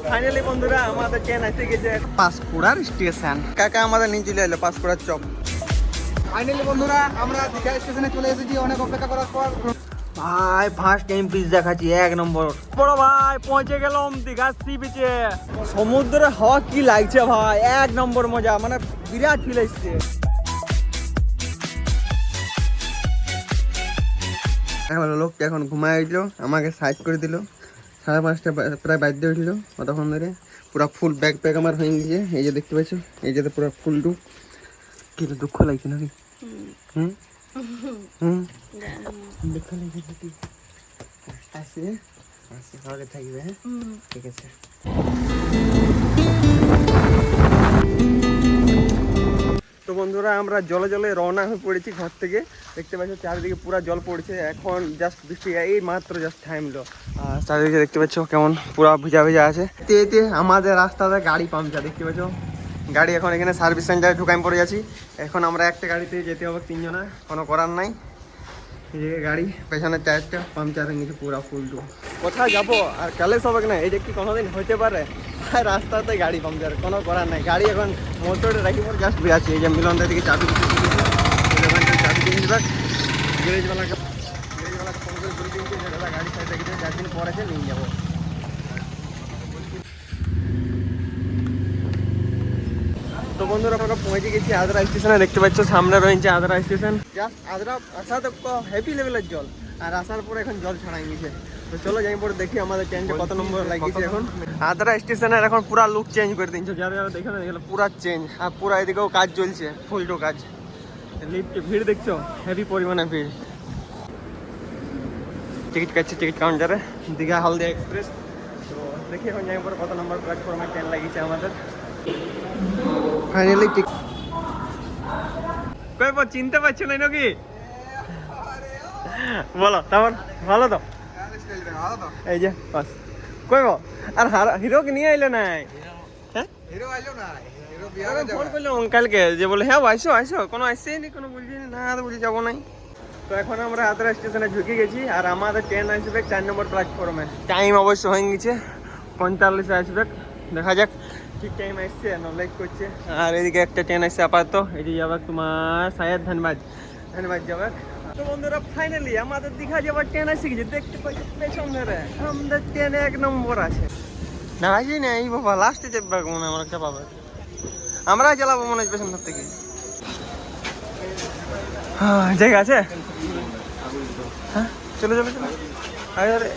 Finally বন্ধুরা আমাদের train এসে গেছে পাঁশকুড়ার স্টেশন। কাকা আমাদের নিয়ে চলে এলো পাঁশকুড়ার চপ। ফাইনালি বন্ধুরা আমরা দীঘা স্টেশনে চলে এসেছি অনেক অপেক্ষা করার পর। ভাই ফার্স্ট টাইম পিৎজা খাচ্ছি 1 নম্বর। বড় ভাই পৌঁছে গেলাম দীঘা সি বিচে। সমুদ্রের হাওয়া কি লাগছে ভাই, 1 নম্বর মজা, মানে বিরাট ফিল আসছে। লোকটা এখন ঘুমায় দিল, আমাকে সাইড করে দিল। 5:30 প্রায় বাজতে উঠলো, কতক্ষণ ধরে পুরো ফুল ব্যাগ প্যাক আমার হয়ে গেছে। এই যে দেখতে পাচ্ছ, এই যে পুরো ফুল টু। কি দুঃখ লাগছে নাকি? হুম হুম দুঃখ লাগছে নাকি? আসে আসে ঘরে থাকবে। হ্যাঁ ঠিক আছে। তো বন্ধুরা আমরা জলে জলে রওনা হয়ে পড়েছি ঘর থেকে। দেখতে পাচ্ছ চারিদিকে পুরো জল পড়ছে। এখন জাস্ট বৃষ্টি এই মাত্র জাস্ট থামলো। আর চারিদিকে দেখতে পাচ্ছ কেমন পুরো ভিজা ভিজা আছে। এতে আমাদের রাস্তাতে গাড়ি পাংচার দেখতে পাচ্ছ। গাড়ি এখন এখানে সার্ভিস সেন্টারে ঢুকাই পড়ে যাচ্ছি। এখন আমরা একটা গাড়িতে যেতে হবে 3 জনা, কোনো করার নাই। এই যে গাড়ি পেছনের টায়ারটা পাংচার হয়ে গেছে পুরো ফুল টু। কোথায় যাবো আর ক্যালেস হবে না, এটা কি কোনোদিন হইতে পারে? রাস্তাতে গাড়ি পাংচার, কোনো করার নাই। গাড়ি এখন মোটরে রাখি পর জাস্ট বেরাচ্ছি। এই যে মিলনদের দিকে চাবি চাবি দিয়ে দেবে। গ্যারেজওয়ালাকে ফোন করে বলে দিয়েছি যে দাদা গাড়ি সাইড রেখে 4 দিন পর এসে নিয়ে যাবো। তো বন্ধুরা আমরা পৌঁছে গেছি আদ্রা স্টেশনে। দেখতে পাচ্ছ সামনে রয়েছে আদ্রা স্টেশন। জাস্ট আদ্রা আসাতে হেভি লেভেলের জল, আর আসার পরে এখন জল ছাড়াই গেছে। তো চলো যাই পরে দেখি আমাদের ট্রেনটা কত নম্বর লাগিয়েছে। এখন আদ্রা স্টেশনের এখন পুরা লুক চেঞ্জ করে দিয়েছে। যারা যারা দেখে না দেখলে পুরা চেঞ্জ। আর পুরা এদিকেও কাজ চলছে, ফুলটো কাজ। লিফটে ভিড় দেখছো, হেভি পরিমাণে ভিড়। টিকিট কাটছে টিকিট কাউন্টারে, দীঘা হলদিয়া এক্সপ্রেস। তো দেখি এখন যাই পরে কত নম্বর প্ল্যাটফর্মে ট্রেন লাগিয়েছে আমাদের। ফাইনালি টিকিট কই চিনতে পারছো না নাকি? বলো তারপর ভালো তো? এই যে বাস কইব। আর হিরোকে নিয়ে আইলে নাই? হ্যাঁ হিরো আইলো না, হিরো ফোন করলাম কালকে যে বলে হ্যাঁ আইসো আইসো, কোনো আসছেই নি, কোনো বলছি না বলছি যাবো নাই। তো এখন আমরা আদ্রা স্টেশনে ঢুকে গেছি আর আমাদের ট্রেন আসবে 4 নম্বর প্ল্যাটফর্মে। টাইম অবশ্য হয়ে গেছে 45 আসবে, দেখা যাক ঠিক টাইম আসছে না লেট করছে। আর এদিকে একটা ট্রেন আসছে আপাতত, এটি যাবে তোমার শায়দ ধানবাদ যাবে। তো বন্ধুরা ফাইনালি আমাদের দীঘা যাবার ট্রেন আসে গেছে। দেখতে পাচ্ছি পেছন ধরে আমাদের ট্রেন 1 নম্বর আছে। না আসি না এই বাবা লাস্টে যাবে মনে হয়, আমার একটা পাবে। আমরা চালাবো মনে হচ্ছে পেছন থেকে। হ্যাঁ জায়গা আছে, হ্যাঁ চলো চলো চলো। আরে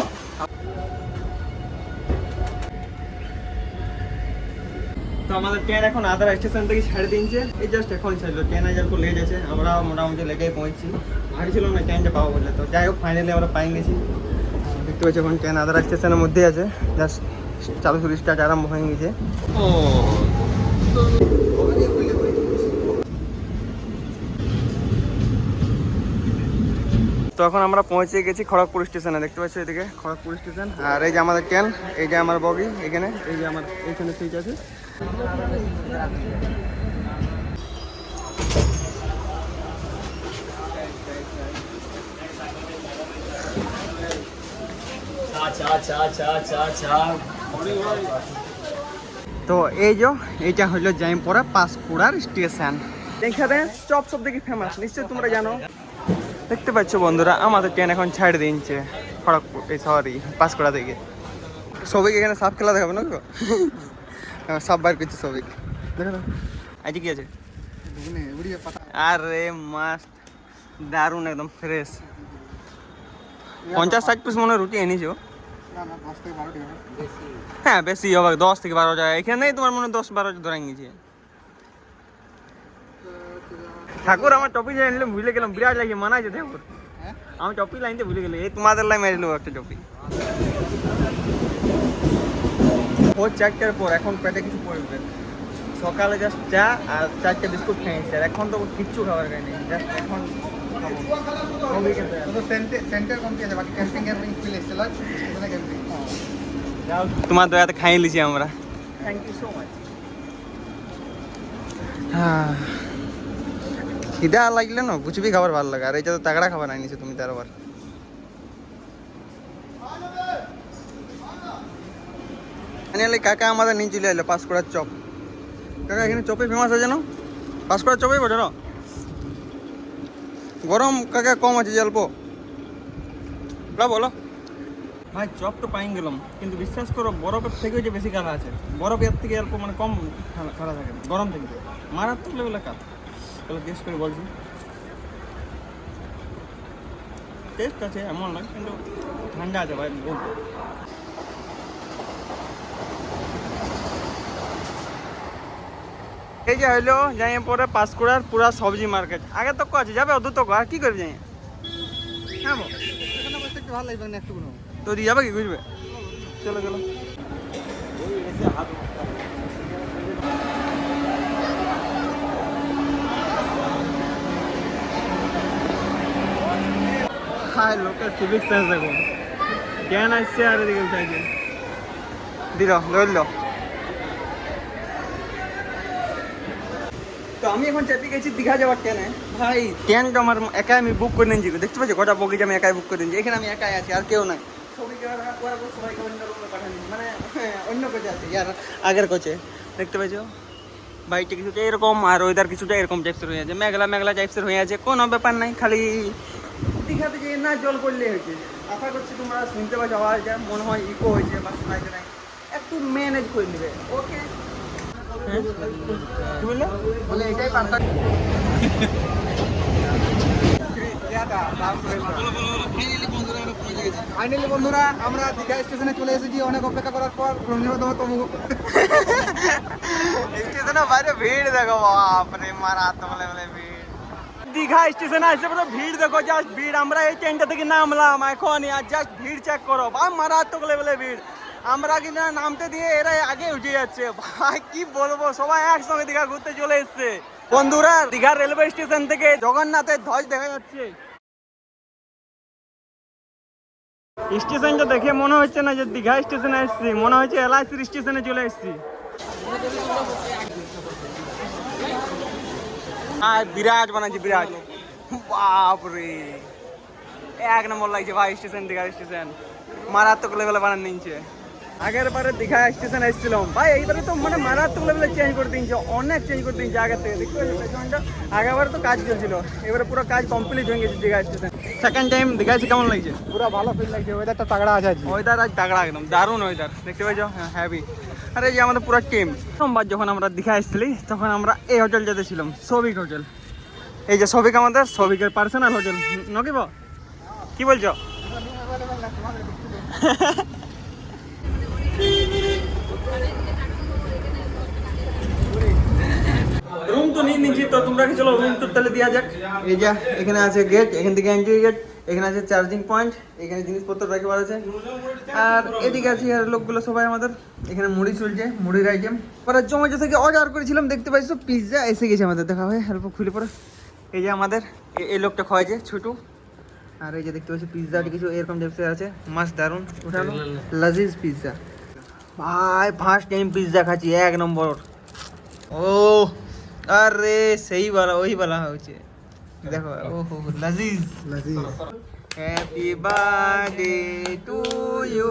তো আমাদের ট্রেন এখন আদ্রা স্টেশন থেকে ছেড়ে দিয়েছে। এই জাস্ট এখন ছাড়লো, ট্রেন আজ একটু লেট আছে। আমরা মোটামুটি লেগে পৌঁছছি, ভাবছিলাম না ট্রেনটা পাবো বলে। তো যাই হোক ফাইনালি আমরা পাই গেছি। দেখতে পাচ্ছি এখন ট্রেন আদ্রা স্টেশনের মধ্যে আছে, জাস্ট চালু শুরু স্টার্ট আরম্ভ হয়ে গেছে। তো এখন আমরা পৌঁছে গেছি খড়গপুর স্টেশনে। দেখতে পাচ্ছি এদিকে খড়গপুর স্টেশন। আর এই যে আমাদের ট্রেন, এই যে আমার বগি এখানে, এই যে আমার এইখানে সিট আছে। তো এই যে এইটা হইলো জাইমপুরা পাঁশকুড়ার স্টেশন। এখানে চপ সব দেখি ফেমাস, নিশ্চয়ই তোমরা জানো। দেখতে পাচ্ছ বন্ধুরা আমাদের ট্রেন এখন ছাড় দিচ্ছে খড়গপুর, এই সরি পাঁশকুড়া থেকে। সবাই এখানে সাপ খেলা দেখাবে না তো, সব বার করছে সবাই। দেখো আজ কি আছে? আরে মাস্ট দারুণ একদম ফ্রেশ। 50-60 পিস মনে রুটি এনেছো। হ্যাঁ বেশি হবে, 10 থেকে 12 যায় এখানে। তোমার মনে 10-12 ধরে গেছে। ঠাকুর আমার টপি যে আনলাম ভুলে গেলাম, বিরাট লাগে মানাইছে ঠাকুর। আমি টপি লাইনতে ভুলে গেলাম, এই তোমাদের লাই মেরে নেবো একটা টপি। ভোর 4টার পর এখন পেটে কিছু পড়বে। সকালে জাস্ট চা আর 4টা বিস্কুট খেয়েছি, আর এখন তো কিচ্ছু খাবার খাইনি। জাস্ট এখন তোমার দয়াতে খাই লিছি আমরা। Thank you so much. হ্যাঁ খিদা লাগলে না কিছু বি খাবার ভালো লাগে। আর এইটা তো তাগড়া খাবার আনিছো তুমি 13 বার। ফাইনালি কাকা আমাদের নিয়ে চলে এলো পাঁশকুড়ার চপ। কাকা এখানে চপে ফেমাস আছে না? পাঁশকুড়ার চপই বটে না? গরম কাকা কম আছে যে অল্প বলো ভাই। চপ তো পাই গেলাম, কিন্তু বিশ্বাস করো বরফের থেকেও যে বেশি কালা আছে। বরফ এর থেকে অল্প মানে কম কালা থাকে গরম থেকে, মারাত্মক লেভেলে কালা। তাহলে টেস্ট করে বলছি, টেস্ট আছে এমন নয়, কিন্তু ঠান্ডা আছে ভাই। এই যে হইলো যাই পরে পাঁশকুড়ার পুরা সবজি মার্কেট। আগে তো আছে যাবে অদূর তো আর কি করবে যাই? হ্যাঁ এখানে বসতে একটু ভালো লাগবে না একটু কোনো। তো যাবে কি বুঝবে? চলো চলো। হ্যাঁ লোকের সিভিক সেন্স দেখো কেন আসছে, আর এদিকে চাইছে দিল ধরল। তো আমি এখন চেপে গেছি দীঘা যাওয়ার ট্রেনে। ভাই ট্রেনটা আমার একাই আমি বুক করে নিয়েছি, দেখতে পাচ্ছি গোটা বগিজ আমি একাই বুক করে নিয়েছি। এখানে আমি একাই আছি, আর কেউ নাই। সবাইকে অন্য রুমে পাঠানি, মানে অন্য কোচে আছে ইয়ার আগের কোচে। দেখতে পাচ্ছ বাইকটা কিছুটা এরকম, আর ওয়েদার কিছুটা এরকম টাইপসের হয়ে আছে, মেঘলা মেঘলা টাইপসের হয়ে আছে। কোনো ব্যাপার নাই, খালি দীঘাতে যে না জল পড়লে হয়েছে। আশা করছি তোমরা শুনতে পাচ্ছ আওয়াজ, যা মনে হয় ইকো হয়েছে বা শোনাইছে নাই, একটু ম্যানেজ করে নেবে। ওকে কি বললে? বলে এটাই পারফেক্ট। ফাইনালি বন্ধুরা আমরা দীঘা স্টেশনে চলে এসেছি অনেক অপেক্ষা করার পর। স্টেশনের বাইরে ভিড় দেখো, বাপরে মারাত্মক লেভেলে ভিড়। দীঘা স্টেশনে আসলে পুরো ভিড় দেখো, জাস্ট ভিড়। আমরা এই ট্রেনটা থেকে নামলাম এখন, আর জাস্ট ভিড় চেক করো ভাই, মারাত্মক লেভেলে ভিড়। আমরা কিন্তু নামতে দিয়ে এরা আগে উঠে যাচ্ছে ভাই, কি বলবো। সবাই একসঙ্গে দীঘা ঘুরতে চলে এসছে বন্ধুরা। দীঘা রেলওয়ে স্টেশন থেকে জগন্নাথের ধ্বজ দেখা যাচ্ছে। স্টেশনটা দেখে মনে হচ্ছে না যে দীঘা স্টেশনে এসছি, মনে হচ্ছে এলআইসির স্টেশনে চলে এসছি। আর বিরাট বানাচ্ছি, বিরাট বাপরে এক নম্বর লাগছে ভাই স্টেশন। দীঘা স্টেশন মারাত্মক লেভেলে বানান নিচ্ছে। আগের বারে দীঘা স্টেশনে এসেছিলাম ভাই, এইবারে তো মানে মারাত্মক লেভেলে চেঞ্জ করে দিচ্ছে, অনেক চেঞ্জ করে দিচ্ছে আগের থেকে। দেখতে পাচ্ছি আগেবারে তো কাজ চলছিল, এবারে পুরো কাজ কমপ্লিট হয়ে গেছে Digha station. Second time Digha এসে কেমন লাগছে? পুরো ভালো ফিল লাগছে, ওয়েদারটা তাগড়া আছে আজকে। ওয়েদার আজ তাগড়া, একদম দারুণ ওয়েদার। দেখতে পাচ্ছ হ্যাভি। আরে যে আমাদের পুরো টিম সোমবার যখন আমরা দীঘা এসেছিলি, তখন আমরা এই হোটেল যেতে ছিলাম, সৌভিক হোটেল। এই যে সৌভিক, আমাদের সৌভিকের পার্সোনাল হোটেল। নকিব কি বলছো? রুম তো নিয়ে নিচ্ছি, তো তোমরা কি চলো রুম তো তাহলে দেওয়া যাক। এই যে এখানে আছে গেট, এখান থেকে এন্ট্রি গেট, এখানে আছে চার্জিং পয়েন্ট, এখানে জিনিসপত্র রাখবার আছে। আর এদিকে আছে আর লোকগুলো সবাই আমাদের এখানে মুড়ি চলছে, মুড়ির আইটেম। পরে জোম্যাটো থেকে অর্ডার করেছিলাম, দেখতে পাইছো পিৎজা এসে গেছে আমাদের। দেখা হয় অল্প খুলে পরে। এই যে আমাদের এই লোকটা খাওয়াইছে ছোটু। আর এই যে দেখতে পাচ্ছি পিৎজা কিছু এরকম টাইপসের আছে, মাস্ট দারুন উঠানো লাজিজ পিৎজা। ভাই ফার্স্ট টাইম পিৎজা খাচ্ছি, এক নম্বর। ও আরে সেই वाला वही वाला হচ্ছে দেখো। ওহো লাজিজ লাজিজ। Happy birthday to you,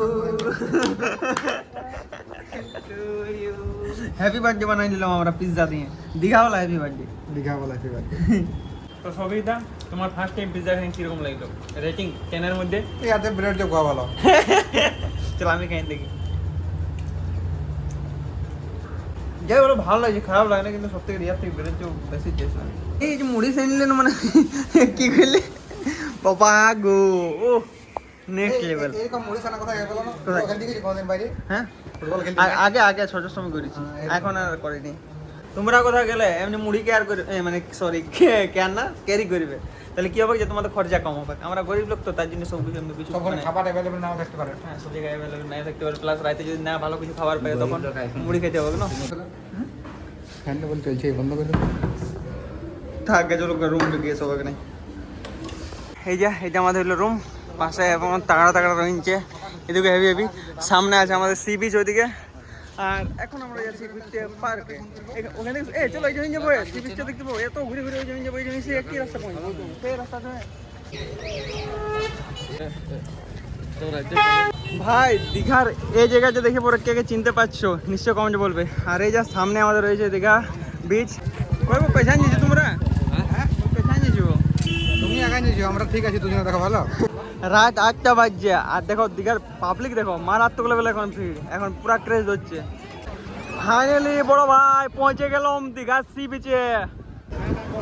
happy birthday বানাই নিলাম আমরা পিৎজা দিয়ে, দীঘা वाला হ্যাপি বার্থডে। দীঘা বলা ফেভার। তো সবিতা, তোমার ফার্স্ট টাইম পিৎজা খেয়ে কিরকম লাগলো? রেটিং 10 এর মধ্যে? ইয়াতে ব্রেড দিয়ে খাওয়া ভালো। চল আমি খাই দেখি। যাই বলো ভালো লাগছে, খারাপ লাগে না, কিন্তু সব থেকে রিয়ার থেকে বেরোচ্ছে বেশি টেস্ট লাগে। এই যে মুড়ি খেয়ে নিলেন মানে কি করলে বাবা গো, ও নেক্সট লেভেল। এরকম মুড়ি খানা কোথায় গেল না? কোথায়? খেলতে গেছি কোনদিন বাইরে। হ্যাঁ ফুটবল খেলতে। আগে আগে ছোট সময় করেছি, এখন আর করিনি। তোমরা কোথায় গেলে এমনি মুড়ি কেয়ার করে, মানে সরি কেয়ার না ক্যারি করবে, তাহলে কি হবে যে তোমাদের খরচা কম হবে। আমরা গরিব লোক তো, তার জন্য সব কিছু এমনি কিছু তখন খাবার অ্যাভেলেবল নাও থাকতে পারে। হ্যাঁ সব জায়গায় অ্যাভেলেবল নাই থাকতে পারে, প্লাস রাতে যদি না ভালো কিছু খাবার পাই তখন মুড়ি খেতে হবে না। ফ্যান বল চলছে, বন্ধ করে দাও। থাক গে চলো রুম গিয়ে সব নাই। এই যে এটা আমাদের হলো রুম, পাশে এবং তাগড়া তাগড়া রয়েছে, এদিকে হেভি হেভি। সামনে আছে আমাদের সি বিচ ওইদিকে। আর এখন আমরা যাচ্ছি ঘুরতে পার্কে। ওখানে চলো এই জমি যাবো, সি বিচটা দেখতে পাবো। এত ঘুরে ঘুরে ওই জমি যাবো, ওই জমি সে একই রাস্তা পয়েন্ট, সেই রাস্তাটা ভাই দীঘার এই জায়গাটা দেখে পরে কে কে চিনতে পারছো নিশ্চয় কমেন্টে বলবে। আর এই যা সামনে আমাদের রয়েছে দীঘা বিচ। কইবো পেছান নিয়েছো তোমরা? হ্যাঁ পেছান নিয়েছো? তুমি আগাই নিয়েছো, আমরা ঠিক আছি, দুজনে দেখা ভালো। রাত 8টা বাজছে আর দেখো দীঘার পাবলিক দেখো মারাত্মক লেভেলে এখন ভিড়, এখন পুরা ক্রেজ হচ্ছে। ফাইনালি বড় ভাই পৌঁছে গেলাম দীঘা সি বিচে।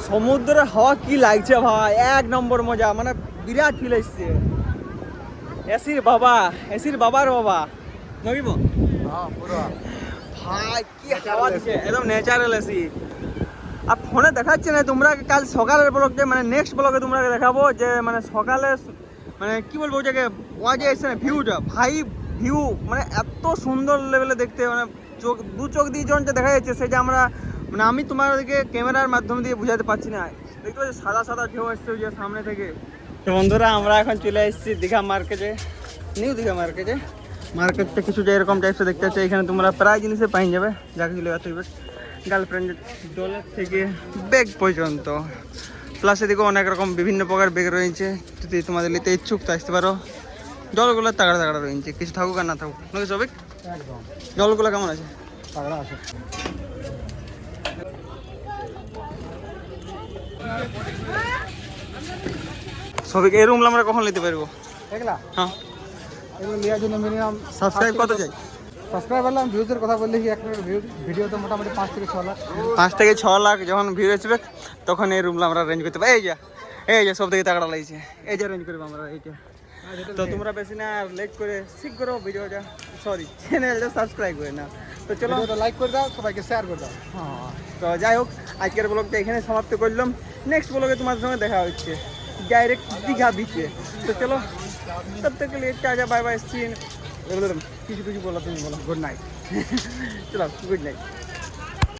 সমুদ্রের হাওয়া কি লাগছে ভাই, এক নম্বর মজা, মানে বিরাট ফিল আসছে। এসির বাবার বাবা নগিব হ্যাঁ পুরো ভাই কি হাওয়া দিচ্ছে, একদম ন্যাচারাল এসি। আর ফোনে দেখাচ্ছে না তোমরা, কাল সকালের ব্লগে মানে নেক্সট ব্লগে তোমরা দেখাবো যে মানে সকালে মানে কি বলবো ওই জায়গায় ওয়া যে এসছে না ভিউটা, ভাই ভিউ মানে এত সুন্দর লেভেলে দেখতে, মানে চোখ দিয়ে যখন দেখা যাচ্ছে সেটা আমরা মানে আমি তোমাদেরকে ক্যামেরার মাধ্যমে দিয়ে বোঝাতে পারছি না। দেখতে পাচ্ছি সাদা সাদা ঢেউ আসছে ওই যে সামনে থেকে। তো বন্ধুরা আমরা এখন চলে এসেছি দীঘা মার্কেটে, নিউ দীঘা মার্কেটে। মার্কেটটা কিছু যে এরকম টাইপসে দেখতে পাচ্ছি, এখানে তোমরা প্রায় জিনিসে পাই যাবে যা কিছু লেগে থাকবে, গার্লফ্রেন্ডের ডলার থেকে ব্যাগ পর্যন্ত। প্লাস এদিকে অনেক রকম বিভিন্ন প্রকার ব্যাগ রয়েছে, যদি তোমাদের নিতে ইচ্ছুক তো আসতে পারো। জলগুলো তাগড়া তাগড়া রয়েছে, কিছু থাকুক আর না থাকুক নাকি সবিক। একদম জলগুলো কেমন আছে? তাগড়া আছে। সবিক এই রুমগুলো আমরা কখন নিতে পারবো? দেখলা হ্যাঁ এগুলো নেওয়ার জন্য মিনিমাম সাবস্ক্রাইব কত চাই? সাবস্ক্রাইব করলাম, ভিউজের কথা বললে কি একটা ভিডিওতে মোটামুটি 5 থেকে 6 লাখ। 5 থেকে 6 লাখ যখন ভিউ আসবে তখন এই রুমগুলো আমরা রেঞ্জ করতে পারি। এই যে সব থেকে তাগড়া লাগছে, এই যে রেঞ্জ করবো আমরা এইটা। তো তোমরা বেশি না লেট করে শিখ করো ভিডিওটা, সরি চ্যানেলটা সাবস্ক্রাইব করে না। তো চলো ভিডিওটা লাইক করে দাও, সবাইকে শেয়ার করে দাও। হ্যাঁ, তো যাই হোক আজকের ব্লগটা এখানে সমাপ্ত করলাম। নেক্সট ব্লগে তোমাদের সঙ্গে দেখা হচ্ছে ডাইরেক্ট দীঘা বিচে। তো চলো তব তক লিয়ে টাটা বাই বাই, সি কিছু বলো, তুমি বলো। Good night. চলো গুড নাইট।